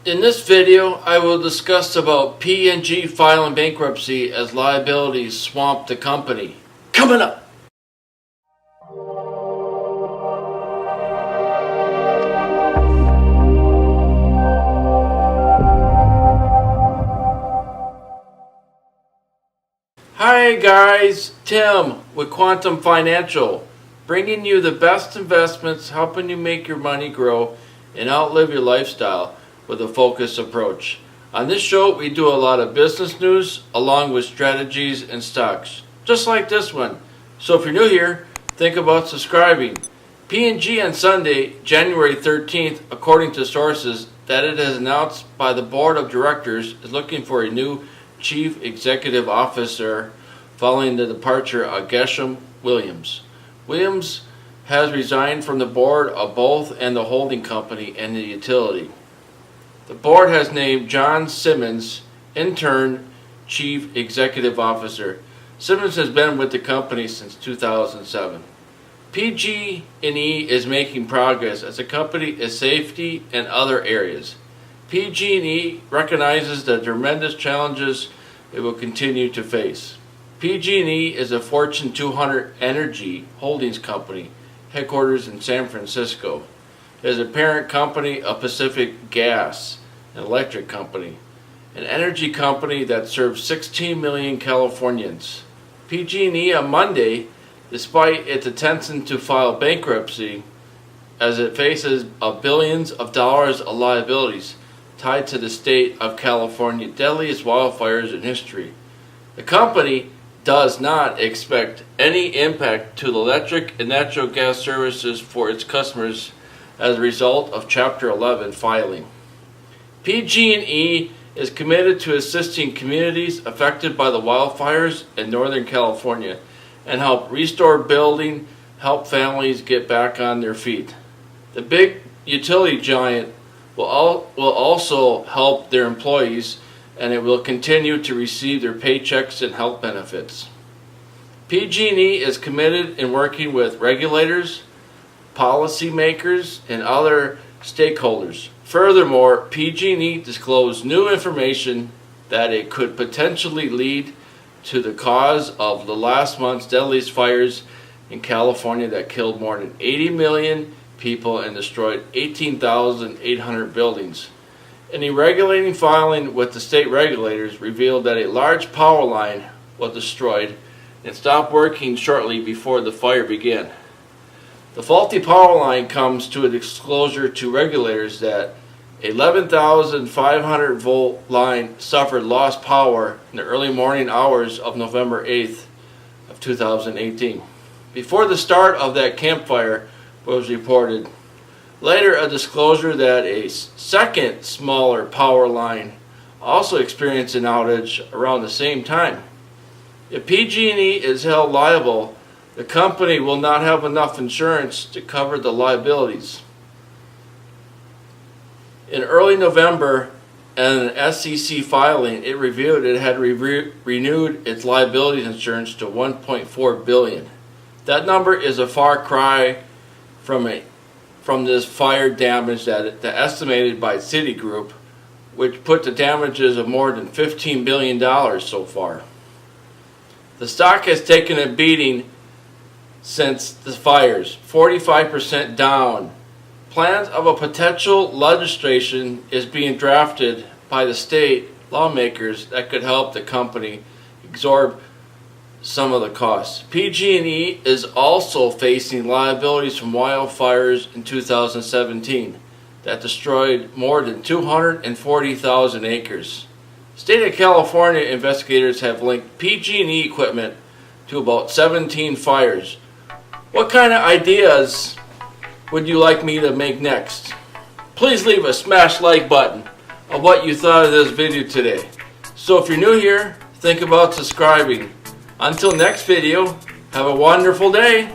In this video, I will discuss about P&G filing bankruptcy as liabilities swamp the company. Coming up! Hi guys, Tim with Quantum Financial, bringing you the best investments, helping you make your money grow and outlive your lifestyle with a focused approach. On this show, we do a lot of business news along with strategies and stocks, just like this one. So if you're new here, think about subscribing. P&G on Sunday, January 13th, according to sources that it has announced by the board of directors, is looking for a new chief executive officer following the departure of Geisha Williams. Williams has resigned from the board of both and the holding company and the utility. The board has named John Simmons interim chief executive officer. Simmons has been with the company since 2007. PG&E is making progress as a company is safety and other areas. PG&E recognizes the tremendous challenges it will continue to face. PG&E is a Fortune 200 energy holdings company, headquarters in San Francisco. It is a parent company of Pacific Gas, an electric company, an energy company that serves 16 million Californians. PG&E on Monday, despite its intention to file bankruptcy, as it faces billions of dollars of liabilities tied to the state of California deadliest wildfires in history. The company does not expect any impact to the electric and natural gas services for its customers as a result of Chapter 11 filing. PG&E is committed to assisting communities affected by the wildfires in Northern California and help restore building, help families get back on their feet. The big utility giant will also help their employees, and it will continue to receive their paychecks and health benefits. PG&E is committed in working with regulators, policymakers, and other stakeholders. Furthermore, PG&E disclosed new information that it could potentially lead to the cause of the last month's deadliest fires in California that killed more than 80 million people and destroyed 18,800 buildings. An irregulating filing with the state regulators revealed that a large power line was destroyed and stopped working shortly before the fire began. The faulty power line comes to a disclosure to regulators that 11,500 volt line suffered lost power in the early morning hours of November 8th of 2018. Before the start of that campfire was reported. Later, a disclosure that a second smaller power line also experienced an outage around the same time. If PG&E is held liable, the company will not have enough insurance to cover the liabilities. In early November, in an SEC filing, it revealed it had renewed its liabilities insurance to $1.4 billion. That number is a far cry from this fire damage that estimated by Citigroup, which put the damages of more than $15 billion so far. The stock has taken a beating since the fires, 45% down. Plans of a potential legislation is being drafted by the state lawmakers that could help the company absorb some of the costs. PG&E is also facing liabilities from wildfires in 2017 that destroyed more than 240,000 acres. State of California investigators have linked PG&E equipment to about 17 fires. What kind of ideas would you like me to make next? Please leave a smash like button of what you thought of this video today. So if you're new here, think about subscribing. Until next video, have a wonderful day.